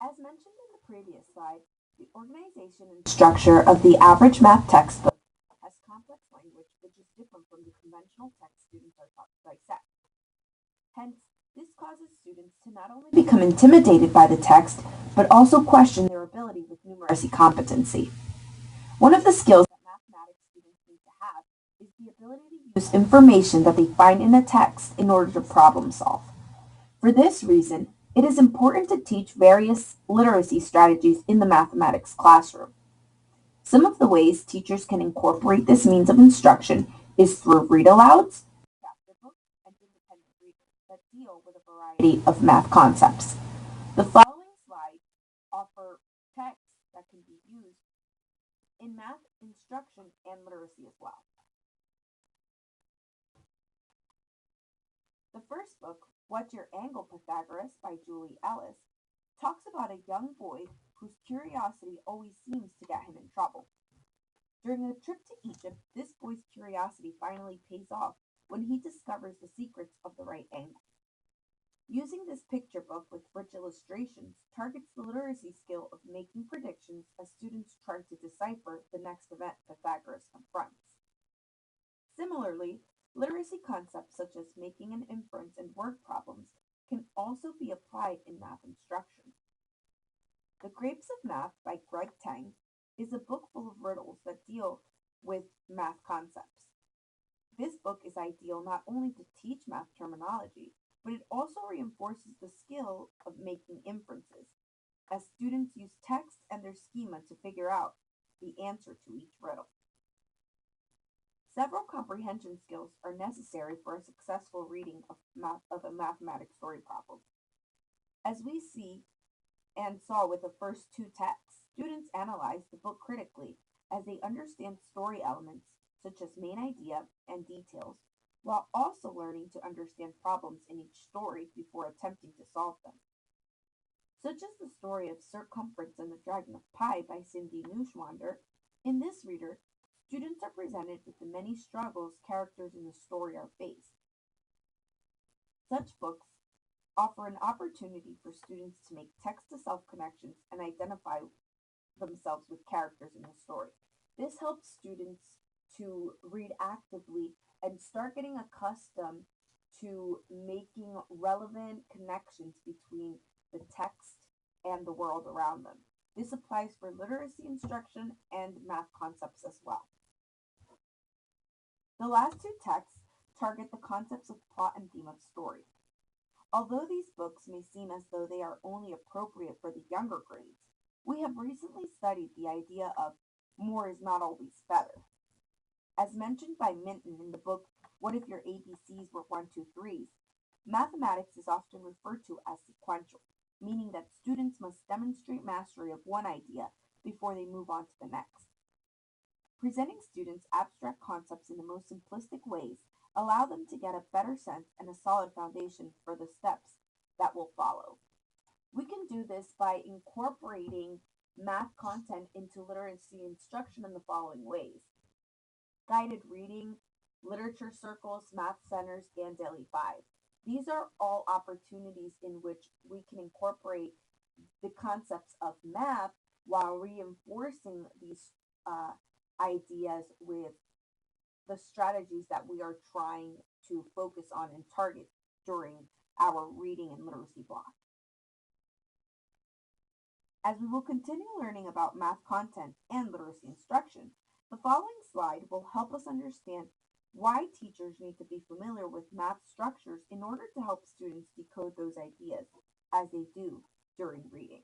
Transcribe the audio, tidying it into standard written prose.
As mentioned in the previous slide, the organization and structure of the average math textbook has complex language which is different from the conventional text students are taught to dissect. Hence, this causes students to not only become intimidated by the text, but also question their ability with numeracy competency. One of the skills that mathematics students need to have is the ability to use information that they find in a text in order to problem solve. For this reason, it is important to teach various literacy strategies in the mathematics classroom. Some of the ways teachers can incorporate this means of instruction is through read-alouds, chapter books, and independent readers that deal with a variety of math concepts. The following slides offer texts that can be used in math instruction and literacy as well. The first book, What's Your Angle, Pythagoras by Julie Ellis, talks about a young boy whose curiosity always seems to get him in trouble. During a trip to Egypt, this boy's curiosity finally pays off when he discovers the secrets of the right angle. Using this picture book with rich illustrations targets the literacy skill of making predictions as students try to decipher the next event Pythagoras confronts. Similarly, literacy concepts such as making an inference and word problems can also be applied in math instruction. The Grapes of Math by Greg Tang is a book full of riddles that deal with math concepts. This book is ideal not only to teach math terminology, but it also reinforces the skill of making inferences, as students use text and their schema to figure out the answer to each riddle. Several comprehension skills are necessary for a successful reading of a mathematics story problem. As we see and saw with the first two texts, students analyze the book critically as they understand story elements such as main idea and details, while also learning to understand problems in each story before attempting to solve them. Such as the story of Circumference and the Dragon of Pi by Cindy Neuschwander, in this reader, students are presented with the many struggles characters in the story are faced. Such books offer an opportunity for students to make text-to-self connections and identify themselves with characters in the story. This helps students to read actively and start getting accustomed to making relevant connections between the text and the world around them. This applies for literacy instruction and math concepts as well. The last two texts target the concepts of plot and theme of story. Although these books may seem as though they are only appropriate for the younger grades, we have recently studied the idea of more is not always better. As mentioned by Minton in the book What If Your ABCs Were 1, 2, 3s, mathematics is often referred to as sequential, meaning that students must demonstrate mastery of one idea before they move on to the next. Presenting students abstract concepts in the most simplistic ways allow them to get a better sense and a solid foundation for the steps that will follow. We can do this by incorporating math content into literacy instruction in the following ways: guided reading, literature circles, math centers, and daily five. These are all opportunities in which we can incorporate the concepts of math while reinforcing these ideas with the strategies that we are trying to focus on and target during our reading and literacy block. As we will continue learning about math content and literacy instruction, the following slide will help us understand why teachers need to be familiar with math structures in order to help students decode those ideas as they do during reading.